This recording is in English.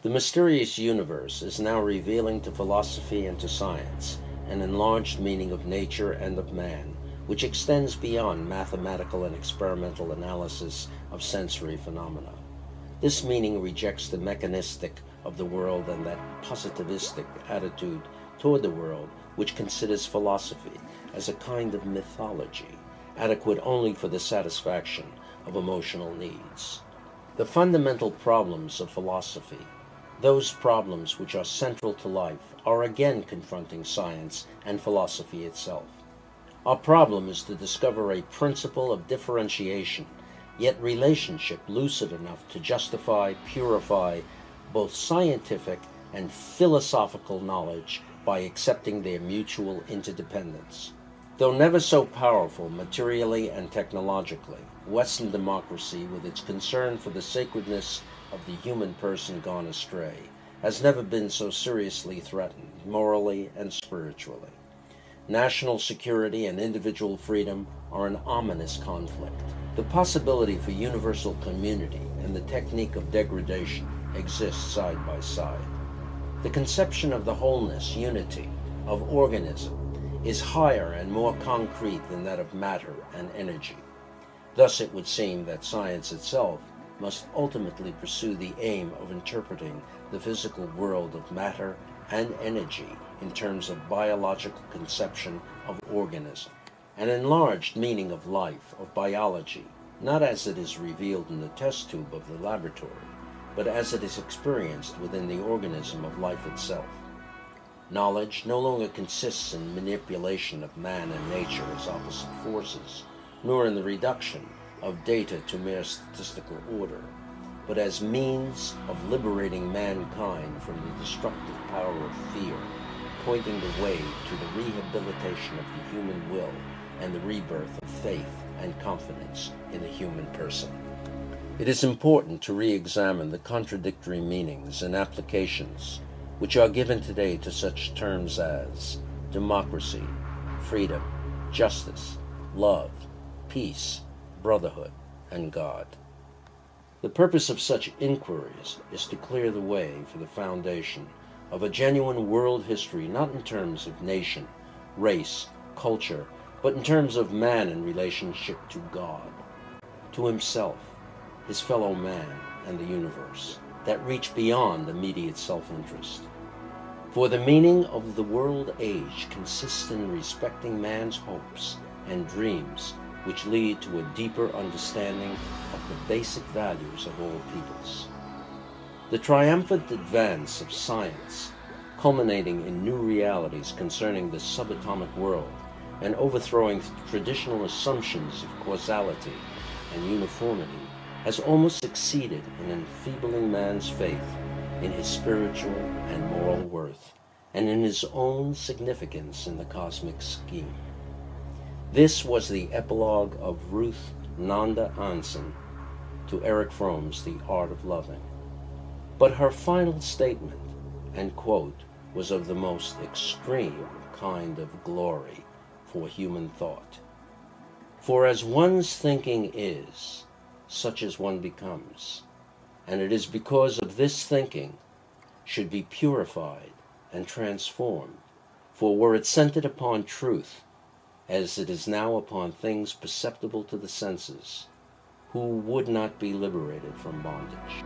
The mysterious universe is now revealing to philosophy and to science an enlarged meaning of nature and of man, which extends beyond mathematical and experimental analysis of sensory phenomena. This meaning rejects the mechanistic of the world and that positivistic attitude toward the world which considers philosophy as a kind of mythology, adequate only for the satisfaction of emotional needs. The fundamental problems of philosophy, those problems which are central to life, are again confronting science and philosophy itself. Our problem is to discover a principle of differentiation, yet relationship lucid enough to justify, purify both scientific and philosophical knowledge by accepting their mutual interdependence. Though never so powerful materially and technologically, Western democracy, with its concern for the sacredness of the human person gone astray, has never been so seriously threatened, morally and spiritually. National security and individual freedom are an ominous conflict. The possibility for universal community and the technique of degradation exist side by side. The conception of the wholeness, unity, of organism is higher and more concrete than that of matter and energy. Thus it would seem that science itself must ultimately pursue the aim of interpreting the physical world of matter and energy in terms of biological conception of organism, an enlarged meaning of life, of biology, not as it is revealed in the test tube of the laboratory, but as it is experienced within the organism of life itself. Knowledge no longer consists in manipulation of man and nature as opposite forces, nor in the reduction of data to mere statistical order, but as means of liberating mankind from the destructive power of fear, pointing the way to the rehabilitation of the human will and the rebirth of faith and confidence in the human person. It is important to re-examine the contradictory meanings and applications which are given today to such terms as democracy, freedom, justice, love, peace, brotherhood, and God. The purpose of such inquiries is to clear the way for the foundation of a genuine world history, not in terms of nation, race, culture, but in terms of man in relationship to God, to himself, his fellow man, and the universe, that reach beyond immediate self-interest. For the meaning of the world age consists in respecting man's hopes and dreams, which lead to a deeper understanding of the basic values of all peoples. The triumphant advance of science, culminating in new realities concerning the subatomic world and overthrowing traditional assumptions of causality and uniformity, has almost succeeded in enfeebling man's faith in his spiritual and moral worth, and in his own significance in the cosmic scheme. This was the epilogue of Ruth Nanda Anson to Eric Fromm's The Art of Loving. But her final statement and quote was of the most extreme kind of glory for human thought. For as one's thinking is, such as one becomes, and it is because of this thinking should be purified and transformed, for were it centered upon truth, as it is now upon things perceptible to the senses, who would not be liberated from bondage?